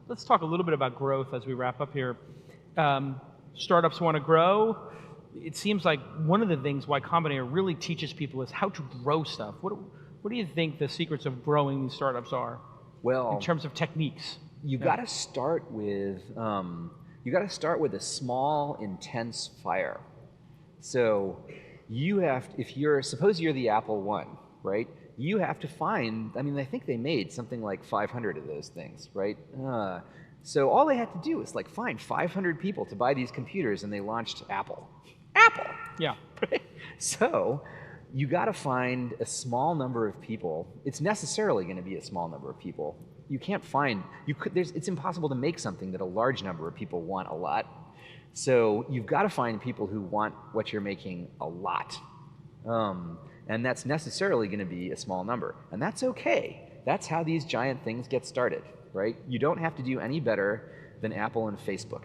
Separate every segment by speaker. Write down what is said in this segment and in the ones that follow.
Speaker 1: Let's talk a little bit about growth as we wrap up here. Startups want to grow. It seems like one of the things Y Combinator really teaches people is how to grow stuff. What do you think the secrets of growing these startups are?
Speaker 2: Well,
Speaker 1: in terms of techniques.
Speaker 2: You got to start with a small, intense fire. So suppose you're the Apple One, right? You have to find, I think they made something like 500 of those things, right? So all they had to do was find 500 people to buy these computers, and they launched Apple. Apple!
Speaker 1: Yeah.
Speaker 2: Right? So you got to find a small number of people. It's necessarily going to be a small number of people. It's impossible to make something that a large number of people want a lot. So you've got to find people who want what you're making a lot. And that's necessarily going to be a small number. And that's okay. That's how these giant things get started, right? You don't have to do any better than Apple and Facebook.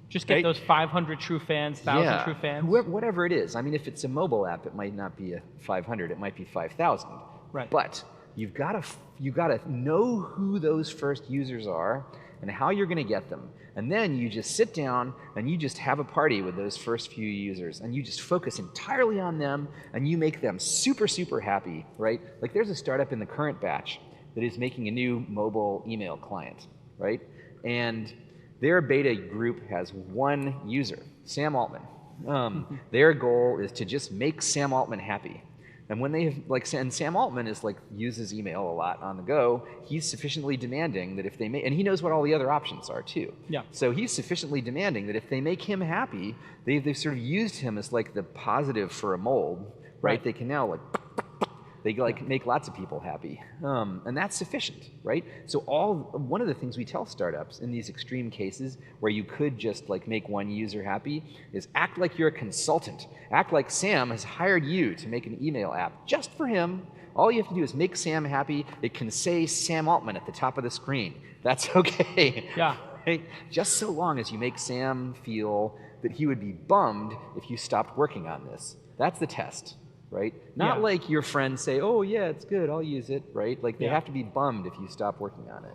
Speaker 1: Just get those 500 true fans, 1,000 true fans.
Speaker 2: Whatever it is. If it's a mobile app, it might not be a 500. It might be 5,000.
Speaker 1: Right.
Speaker 2: But you've got to know who those first users are and how you're going to get them. And then you just sit down and you just have a party with those first few users, and you just focus entirely on them, and you make them super, super happy, right? There's a startup in the current batch that is making a new mobile email client, right? And their beta group has one user, Sam Altman. Their goal is to just make Sam Altman happy. And when and Sam Altman uses email a lot on the go, he's sufficiently demanding that if they and he knows what all the other options are too.
Speaker 1: Yeah.
Speaker 2: So he's sufficiently demanding that if they make him happy, they've sort of used him as the positive for a mold, right? They can now make lots of people happy, and that's sufficient, right? So one of the things we tell startups in these extreme cases where you could just make one user happy is act like you're a consultant. Act like Sam has hired you to make an email app just for him. All you have to do is make Sam happy. It can say Sam Altman at the top of the screen. That's okay.
Speaker 1: Yeah.
Speaker 2: Right? Just so long as you make Sam feel that he would be bummed if you stopped working on this. That's the test. Right? Not your friends say, oh yeah, it's good, I'll use it, right? They have to be bummed if you stop working on it.